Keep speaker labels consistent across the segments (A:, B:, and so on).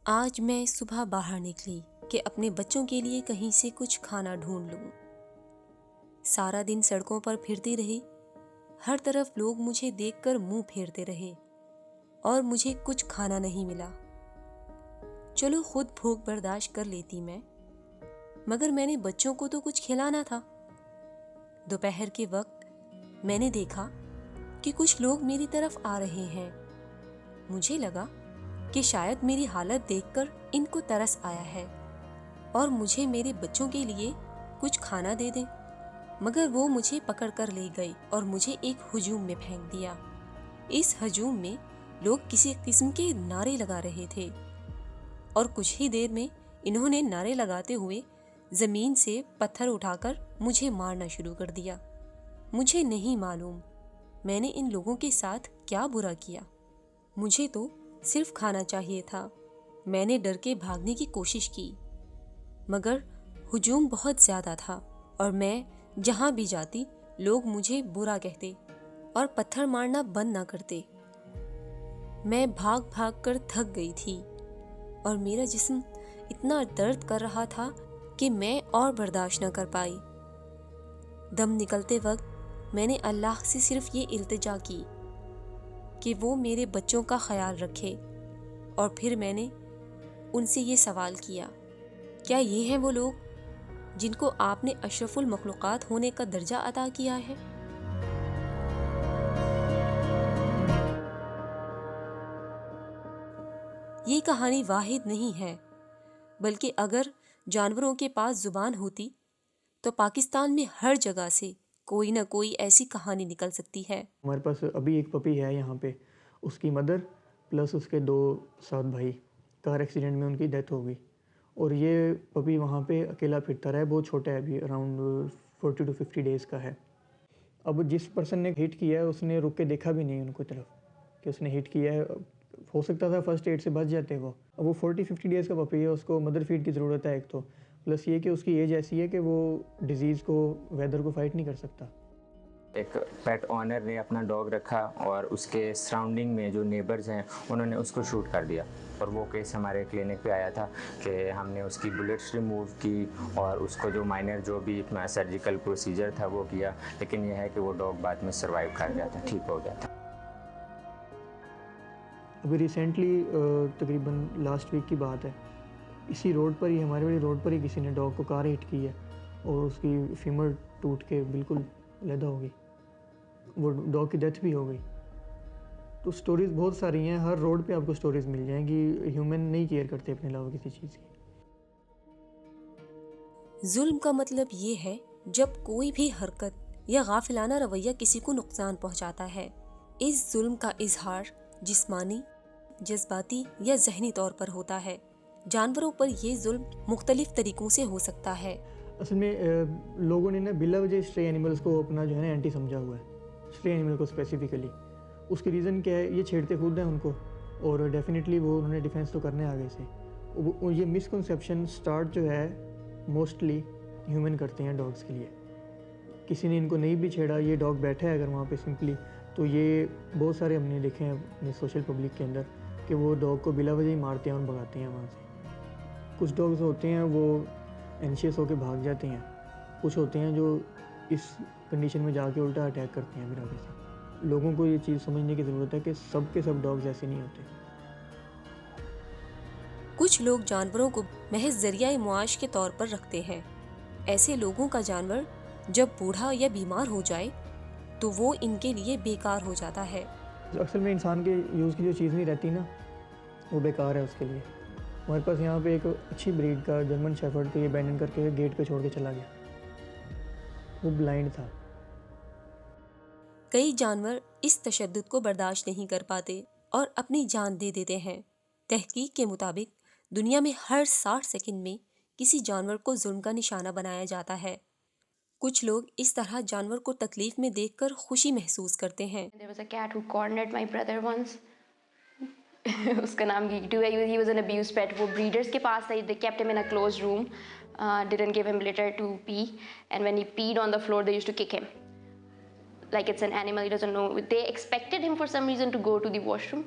A: آج میں صبح باہر نکلی کہ اپنے بچوں کے لیے کہیں سے کچھ کھانا ڈھونڈ لوں۔ سارا دن سڑکوں پر پھرتی رہی، ہر طرف لوگ مجھے دیکھ کر منہ پھیرتے رہے اور مجھے کچھ کھانا نہیں ملا۔ چلو خود بھوک برداشت کر لیتی میں، مگر میں نے بچوں کو تو کچھ کھلانا تھا۔ دوپہر کے وقت میں نے دیکھا کہ کچھ لوگ میری طرف آ رہے ہیں۔ مجھے لگا کہ شاید میری حالت دیکھ کر ان کو ترس آیا ہے اور مجھے میرے بچوں کے لیے کچھ کھانا دے دیں، مگر وہ مجھے پکڑ کر لے گئے اور مجھے ایک ہجوم میں پھینک دیا۔ اس ہجوم میں لوگ کسی قسم کے نعرے لگا رہے تھے اور کچھ ہی دیر میں انہوں نے نعرے لگاتے ہوئے زمین سے پتھر اٹھا کر مجھے مارنا شروع کر دیا۔ مجھے نہیں معلوم میں نے ان لوگوں کے ساتھ کیا برا کیا۔ مجھے تو صرف کھانا چاہیے تھا۔ میں نے ڈر کے بھاگنے کی کوشش کی، مگر ہجوم بہت زیادہ تھا اور میں جہاں بھی جاتی لوگ مجھے برا کہتے اور پتھر مارنا بند نہ کرتے۔ میں بھاگ بھاگ کر تھک گئی تھی اور میرا جسم اتنا درد کر رہا تھا کہ میں اور برداشت نہ کر پائی۔ دم نکلتے وقت میں نے اللہ سے صرف یہ التجا کی کہ وہ میرے بچوں کا خیال رکھے، اور پھر میں نے ان سے یہ سوال کیا، کیا یہ ہیں وہ لوگ جن کو آپ نے اشرف المخلوقات ہونے کا درجہ عطا کیا ہے؟ یہ کہانی واحد نہیں ہے، بلکہ اگر جانوروں کے پاس زبان ہوتی تو پاکستان میں ہر جگہ سے کوئی نہ کوئی ایسی کہانی نکل سکتی ہے۔
B: ہمارے پاس ابھی ایک پپی ہے یہاں پہ، اس کی مدر پلس اس کے 2 ساتھ بھائی، کار ایکسیڈنٹ میں ان کی ڈیتھ ہو گئی، اور یہ پپی وہاں پہ اکیلا پھرتا رہا ہے۔ بہت چھوٹا ہے، ابھی اراؤنڈ 40 to 50 ڈیز کا ہے۔ اب جس پرسن نے ہٹ کیا ہے اس نے رک کے دیکھا بھی نہیں ان کو طرف کہ اس نے ہٹ کیا ہے۔ ہو سکتا تھا فرسٹ ایڈ سے بچ جاتے وہ۔ اب وہ 40-50 ڈیز کا پپی ہے، اس کو مدر فیڈ کی ضرورت ہے ایک تو، پلس یہ کہ اس کی ایج ایسی ہے کہ وہ ڈیزیز کو، ویدر کو فائٹ نہیں کر سکتا۔
C: ایک پیٹ آنر نے اپنا ڈاگ رکھا اور اس کے سراؤنڈنگ میں جو نیبرز ہیں انہوں نے اس کو شوٹ کر دیا، اور وہ کیس ہمارے کلینک پہ آیا تھا کہ ہم نے اس کی بلیٹس ریموو کی اور اس کو جو مائنر جو بھی سرجیکل پروسیجر تھا وہ کیا، لیکن یہ ہے کہ وہ ڈاگ بعد میں سروائیو کر گیا تھا، ٹھیک ہو گیا تھا۔
B: ابھی ریسنٹلی تقریباً لاسٹ ویک کی بات ہے، اسی روڈ پر ہی، ہمارے والی روڈ پر ہی کسی نے ڈاگ کو کار ہٹ کی ہے اور اس کی فیمر ٹوٹ کے بالکل علیحدہ ہو گئی، وہ ڈاگ کی ڈیتھ بھی ہو گئی۔ تو سٹوریز بہت ساری ہیں، ہر روڈ پہ آپ کو سٹوریز مل جائیں گی۔ ہیومن نہیں کیئر کرتے اپنے علاوہ کسی چیز کی۔
A: ظلم کا مطلب یہ ہے جب کوئی بھی حرکت یا غافلانہ رویہ کسی کو نقصان پہنچاتا ہے۔ اس ظلم کا اظہار جسمانی، جذباتی یا ذہنی طور پر ہوتا ہے۔ جانوروں پر یہ ظلم مختلف طریقوں سے ہو سکتا ہے۔
B: اصل میں لوگوں نے نا بلا وجہ اسٹرے اینیملز کو اپنا جو ہے نا اینٹی سمجھا ہوا ہے، اسٹرے اینیمل کو اسپیسیفکلی۔ اس کی ریزن کیا ہے؟ یہ چھیڑتے خود ہیں ان کو، اور ڈیفینیٹلی وہ انہوں نے ڈیفینس تو کرنے آگے سے۔ یہ مسکنسیپشن سٹارٹ جو ہے موسٹلی ہیومن کرتے ہیں ڈاگس کے لیے۔ کسی نے ان کو نہیں بھی چھیڑا، یہ ڈاگ بیٹھا ہے اگر وہاں پہ سمپلی، تو یہ بہت سارے ہم نے دیکھے ہیں اپنے سوشل پبلک کے اندر کہ وہ ڈاگ کو بلا وجہ ہی مارتے ہیں اور بھگاتے ہیں وہاں سے۔ کچھ ڈاگز ہوتے ہیں وہ اینشیس ہو کے بھاگ جاتے ہیں، کچھ ہوتے ہیں جو اس کنڈیشن میں جا کے الٹا اٹیک کرتے ہیں پھر آگے سے۔ لوگوں کو یہ چیز سمجھنے کی ضرورت ہے کہ سب کے سب ڈاگز ایسے نہیں ہوتے۔
A: کچھ لوگ جانوروں کو محض ذریعہ معاش کے طور پر رکھتے ہیں۔ ایسے لوگوں کا جانور جب بوڑھا یا بیمار ہو جائے تو وہ ان کے لیے بیکار ہو جاتا ہے۔
B: اصل میں انسان کے یوز کی جو چیز نہیں رہتی نا، وہ بیکار ہے اس کے لیے۔ ہمارے پاس یہاں پہ ایک اچھی بریڈ کا جرمن شیفرڈ کو یہ ابینڈن کر کے گیٹ پہ چھوڑ کے چلا گیا، وہ بلائنڈ تھا۔
A: کئی جانور اس تشدد کو برداشت نہیں کر پاتے اور اپنی جان دے دیتے ہیں۔ تحقیق کے مطابق دنیا میں ہر 60 سیکنڈ میں کسی جانور کو ظلم کا نشانہ بنایا جاتا ہے۔ کچھ لوگ اس طرح جانور کو تکلیف میں دیکھ کر خوشی محسوس کرتے ہیں۔
D: There was a cat who cornered my brother once. اس کا نام گیٹو ہے. He was an abused pet. وہ breeders کے پاس تھا. They kept him in a closed room. Didn't give him litter to pee. And when he peed on the floor, they used to kick him. Like it's an animal, he doesn't know. They expected him for some reason to go to the washroom.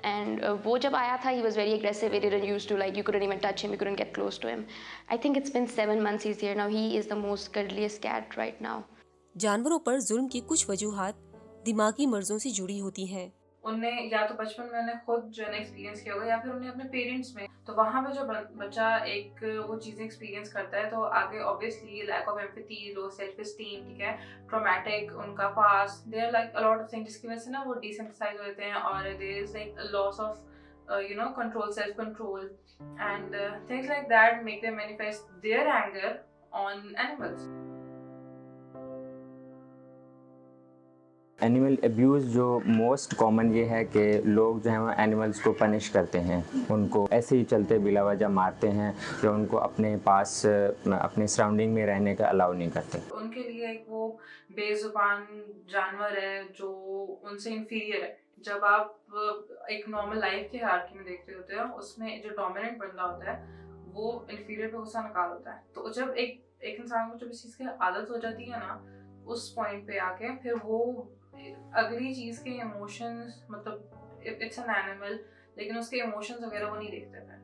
D: And وہ جب آیا تھا, he was very aggressive. He didn't used to, like, you couldn't even touch him, you couldn't get close to him. I think it's been 7 months he's here now. He is the most cuddliest cat right now.
A: جانوروں پر ظلم کی کچھ وجوہات دماغی مرضوں سے جڑی ہوتی ہیں.
E: ان نے یا تو بچپن میں انہیں خود جو ہے نا ایکسپیرینس کیا ہوگا یا پھر انہیں اپنے پیرنٹس میں, تو وہاں پہ جو بچہ ایک وہ چیزیں ایکسپیرینس کرتا ہے تو آگے obviously lack of empathy, low self esteem, ٹھیک ہے, ٹرامیٹک ان کا پاس, there like a lot of thing, جس کی وجہ سے نا وہ ڈیسینسائز ہو جاتے ہیں اور there is like loss of control, self control, and things like that make them manifest their anger on animals.
C: Animal abuse جو موسٹ کامن یہ ہے کہ لوگ جو ہیں وہ اینیملس کو پنش کرتے ہیں, ان کو ایسے ہی چلتے بلا وجہ مارتے ہیں یا ان کو اپنے پاس اپنے سراؤنڈنگ میں رہنے کا الاؤ نہیں کرتے.
E: ان کے لیے ایک وہ بے زبان جانور ہے جو ان سے انفیریئر ہے. جب آپ ایک نارمل لائف کے ہیرارکی میں دیکھ رہے ہوتے ہیں, اس میں جو ڈومیننٹ بندہ ہوتا ہے وہ انفیریئر پہ غصہ نکال ہوتا ہے. تو جب ایک انسان کو جب اس چیز کی عادت ہو جاتی ہے نا, اس پوائنٹ پہ آ کے پھر وہ اگلی چیز کے ایموشنز, مطلب اٹس این اینیمل لیکن اس کے ایموشنز وغیرہ وہ نہیں دیکھتے ہیں.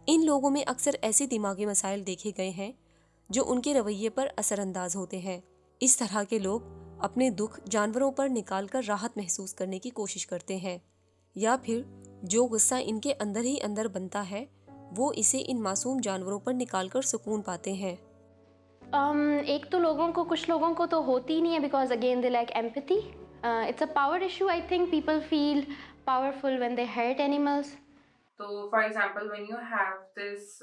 A: ان لوگوں میں اکثر ایسے دماغی مسائل دیکھے گئے ہیں جو ان کے رویے پر اثر انداز ہوتے ہیں. اس طرح کے لوگ اپنے دکھ جانوروں پر نکال کر راحت محسوس کرنے کی کوشش کرتے ہیں, یا پھر جو غصہ ان کے اندر ہی اندر بنتا ہے وہ اسے ان معصوم جانوروں پر نکال کر سکون پاتے ہیں.
D: ایک تو کچھ لوگوں کو تو ہوتی ہی نہیں ہے, because again they lack empathy. It's a power issue. I think people feel powerful when they hurt animals.
E: تو for example when you have this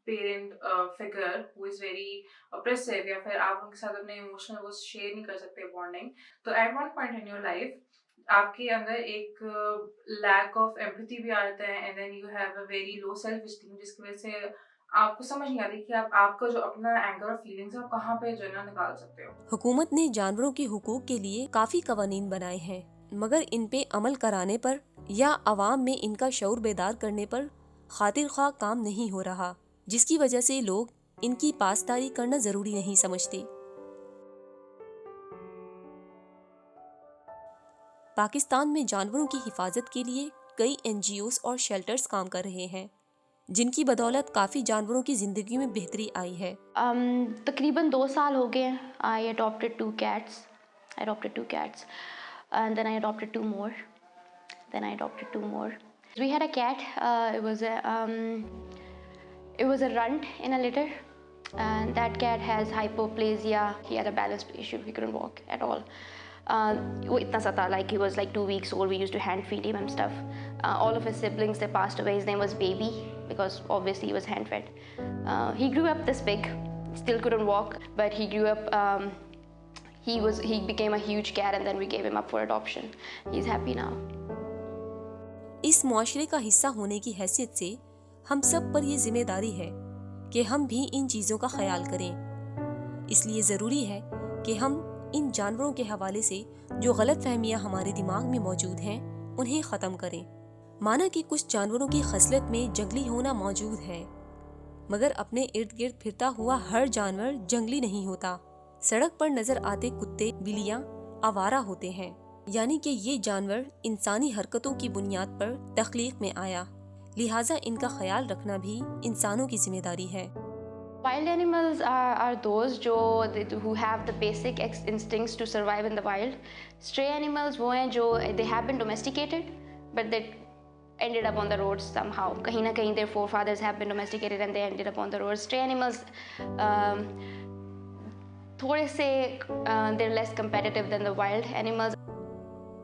E: parent figure who is very oppressive, یا پھر آپ ان کے ساتھ اپنے ایموشنل وہ share نہیں کر سکتے بانڈنگ, تو at one point in your life آپ کے اندر ایک لیک آف ایمپتھی بھی آ جاتا ہے, and then you have a very low self esteem, جس کی وجہ سے آپ کو سمجھ نہیں آتی کہ آپ کا جو اپنا اینگر اور فیلنگس ہے آپ کہاں پہ جو ہے نا نکال سکتے ہو.
A: حکومت نے جانوروں کے حقوق کے لیے کافی قوانین بنائے ہیں, مگر ان پہ عمل کرانے پر یا عوام میں ان کا شعور بیدار کرنے پر خاطر خواہ کام نہیں ہو رہا, جس کی وجہ سے لوگ ان کی پاسداری کرنا ضروری نہیں سمجھتے. پاکستان میں جانوروں کی حفاظت کے لیے کئی NGOs اور شیلٹرز کام کر رہے ہیں, جن کی بدولت کافی جانوروں کی زندگی میں بہتری آئی ہے.
D: تقریباً 2 سال ہو گئے. I adopted 2 cats. And then I adopted 2 more. We had a cat. It was a runt in a litter. And that cat has hypoplasia. He had a balance issue. He couldn't walk at all. وہ اتنا سا تھا, like he was like 2 weeks old. We used to hand feed him and stuff. All of his siblings, they passed away. His name was Baby because obviously he was hand fed. He grew up this big, still couldn't walk, but he grew up, he became a huge cat, and then we gave him up for adoption. He's happy now.
A: اس معاشرے کا حصہ ہونے کی حیثیت سے ہم سب پر یہ ذمہ داری ہے کہ ہم بھی ان چیزوں کا خیال کریں. اس لیے ضروری ہے کہ ہم ان جانوروں کے حوالے سے جو غلط فہمیاں ہمارے دماغ میں موجود ہیں انہیں ختم کریں. مانا کہ کچھ جانوروں کی خصلت میں جنگلی ہونا موجود ہے, مگر اپنے ارد گرد پھرتا ہوا ہر جانور جنگلی نہیں ہوتا. سڑک پر نظر آتے کتے, بلیاں آوارہ ہوتے ہیں, یعنی کہ یہ جانور انسانی حرکتوں کی بنیاد پر تخلیق میں آیا, لہٰذا ان کا خیال رکھنا بھی انسانوں کی ذمہ داری ہے.
D: Wild animals are those who have the basic instincts to survive in the wild. Stray animals وہ ہیں جو they have been domesticated but they ended up on the roads somehow. کہیں نہ کہیں their forefathers have been domesticated and they ended up on the roads. Stray animals تھوڑے سے they're less competitive than the wild animals.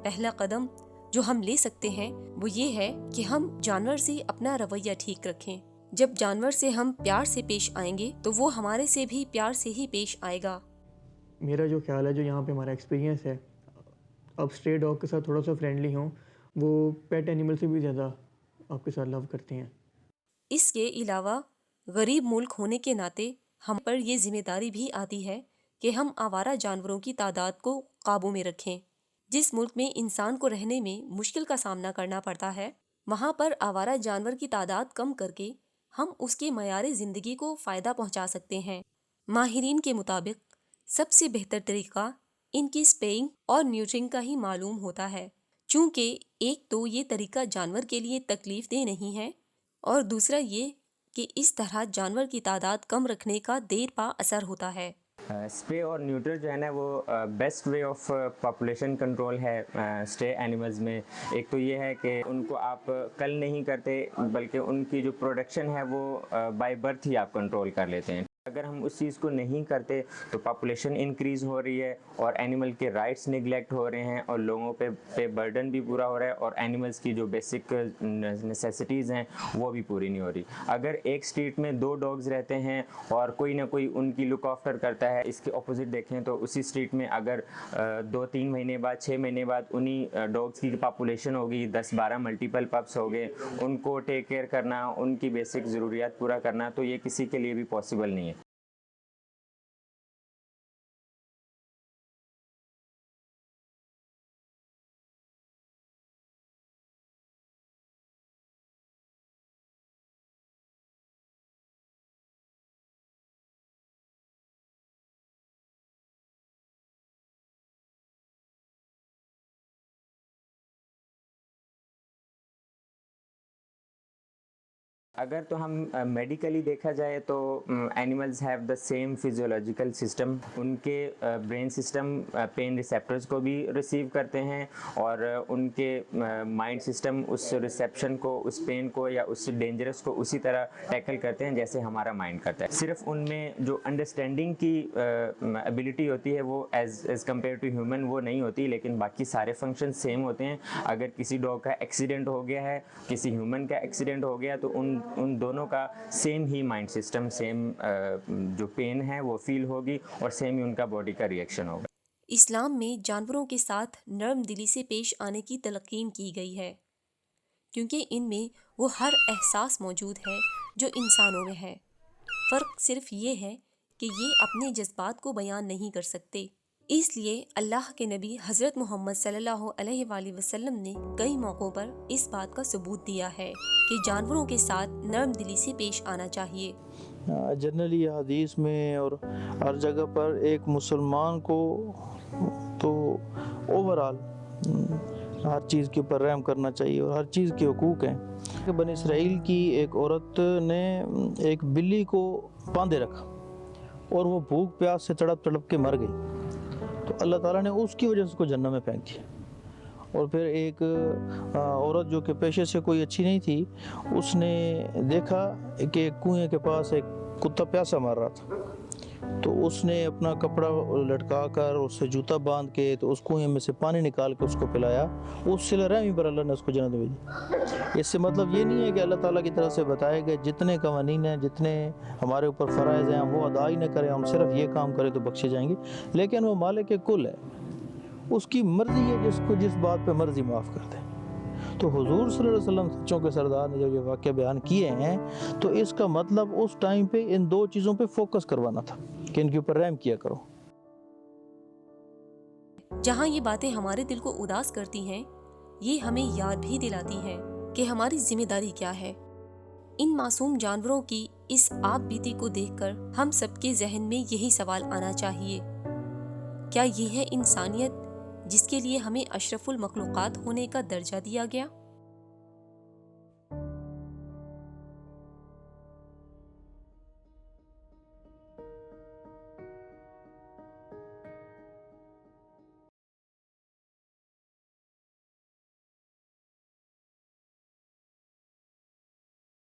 A: پہلا قدم جو ہم لے سکتے ہیں وہ یہ ہے کہ ہم جانور سے اپنا رویہ ٹھیک رکھیں. جب جانور سے ہم پیار سے پیش آئیں گے تو وہ ہمارے سے بھی پیار سے ہی پیش آئے گا.
B: میرا جو خیال ہے, جو یہاں پہ ہمارا ایکسپیرینس ہے, آپ اسٹرے ڈاگ کے ساتھ تھوڑا سا فرینڈلی ہوں, وہ پیٹ اینیمل سے بھی زیادہ آپ کے ساتھ لو کرتے ہیں.
A: اس کے علاوہ غریب ملک ہونے کے ناطے ہم پر یہ ذمہ داری بھی آتی ہے کہ ہم آوارہ جانوروں کی تعداد کو قابو میں رکھیں. جس ملک میں انسان کو رہنے میں مشکل کا سامنا کرنا پڑتا ہے, وہاں پر آوارہ جانور کی تعداد کم کر کے ہم اس کے معیار زندگی کو فائدہ پہنچا سکتے ہیں. ماہرین کے مطابق سب سے بہتر طریقہ ان کی اسپیئنگ اور نیوٹرنگ کا ہی معلوم ہوتا ہے, چونکہ ایک تو یہ طریقہ جانور کے لیے تکلیف دہ نہیں ہے، اور دوسرا یہ کہ اس طرح جانور کی تعداد کم رکھنے کا دیر پا اثر ہوتا ہے۔
C: اسپے اور نیوٹر جو ہے نا وہ best way of population control ہے اسٹے اینیملز میں۔ ایک تو یہ ہے کہ ان کو آپ کل نہیں کرتے، بلکہ ان کی جو پروڈکشن ہے وہ بائی برتھ ہی آپ کنٹرول کر لیتے ہیں۔ اگر ہم اس چیز کو نہیں کرتے تو پاپولیشن انکریز ہو رہی ہے اور اینیمل کے رائٹس نگلیکٹ ہو رہے ہیں اور لوگوں پہ برڈن بھی پورا ہو رہا ہے اور اینیملز کی جو بیسک نیسیسٹیز ہیں وہ بھی پوری نہیں ہو رہی۔ اگر ایک اسٹریٹ میں 2 ڈاگز رہتے ہیں اور کوئی نہ کوئی ان کی لک آفٹر کرتا ہے، اس کے اپوزٹ دیکھیں تو اسی اسٹریٹ میں اگر 2-3 مہینے بعد 6 مہینے بعد انہی ڈاگز کی پاپولیشن ہوگی 10-12 ملٹیپل پپس ہو گئے، ان کو ٹیک کیئر کرنا، ان کی بیسک ضروریات پورا کرنا، تو یہ کسی کے لیے بھی پاسبل نہیں ہے۔ اگر تو ہم میڈیکلی دیکھا جائے تو animals have the same physiological system, ان کے برین سسٹم پین ریسیپٹرز کو بھی ریسیو کرتے ہیں اور ان کے مائنڈ سسٹم اس ریسیپشن کو، اس پین کو یا اس ڈینجرس کو اسی طرح ٹیکل کرتے ہیں جیسے ہمارا مائنڈ کرتا ہے۔ صرف ان میں جو انڈرسٹینڈنگ کی ایبلٹی ہوتی ہے وہ ایز کمپیئر ٹو ہیومن وہ نہیں ہوتی، لیکن باقی سارے فنکشن سیم ہوتے ہیں۔ اگر کسی ڈاگ کا ایکسیڈنٹ ہو گیا ہے، کسی ہیومن کا ایکسیڈنٹ ہو گیا، تو ان دونوں کا سیم ہی مائنڈ سسٹم، سیم جو پین ہے وہ فیل ہوگی اور سیم ہی ان کا باڈی کا ریئیکشن ہوگا۔
A: اسلام میں جانوروں کے ساتھ نرم دلی سے پیش آنے کی تلقین کی گئی ہے، کیونکہ ان میں وہ ہر احساس موجود ہے جو انسانوں میں ہے۔ فرق صرف یہ ہے کہ یہ اپنے جذبات کو بیان نہیں کر سکتے۔ اس لیے اللہ کے نبی حضرت محمد صلی اللہ علیہ وآلہ وسلم نے کئی موقعوں پر اس بات کا ثبوت دیا ہے کہ جانوروں کے ساتھ نرم دلی سے پیش آنا چاہیے۔
F: جنرلی حدیث میں اور ہر جگہ پر ایک مسلمان کو تو اوورال ہر چیز کے اوپر رحم کرنا چاہیے اور ہر چیز کے حقوق ہیں۔ بنی اسرائیل کی ایک عورت نے ایک بلی کو باندھے رکھا اور وہ بھوک پیاس سے تڑپ تڑپ کے مر گئی، تو اللہ تعالیٰ نے اس کی وجہ سے اس کو جہنم میں پھینک دیا۔ اور پھر ایک عورت جو کہ پیشے سے کوئی اچھی نہیں تھی، اس نے دیکھا کہ ایک کنویں کے پاس ایک کتا پیاسا مار رہا تھا، تو اس نے اپنا کپڑا لٹکا کر اس سے جوتا باندھ کے تو اس کنویں میں سے پانی نکال کے اس کو پلایا۔ اس صلہ رحمی پر اللہ نے اس کو جنت بھیجی۔ اس سے مطلب یہ نہیں ہے کہ اللہ تعالیٰ کی طرف سے بتائے گئے جتنے قوانین ہیں، جتنے ہمارے اوپر فرائض ہیں، ہم وہ ادا ہی نہ کریں، ہم صرف یہ کام کریں تو بخشے جائیں گے، لیکن وہ مالک کل ہے، اس کی مرضی ہے جس کو جس بات پہ مرضی معاف کر دے۔ تو حضور صلی اللہ علیہ وسلم سچوں کے سردار نے جب یہ واقعہ بیان کیے ہیں تو اس کا مطلب اس ٹائم پہ ان 2 چیزوں پہ فوکس کروانا تھا کہ ان کے اوپر رحم کیا کرو۔
A: جہاں یہ باتیں ہمارے دل کو اداس کرتی ہیں، یہ ہمیں یاد بھی دلاتی ہیں کہ ہماری ذمہ داری کیا ہے۔ ان معصوم جانوروں کی اس آپ بیتی کو دیکھ کر ہم سب کے ذہن میں یہی سوال آنا چاہیے، کیا یہ ہے انسانیت جس کے لیے ہمیں اشرف المخلوقات ہونے کا درجہ دیا گیا؟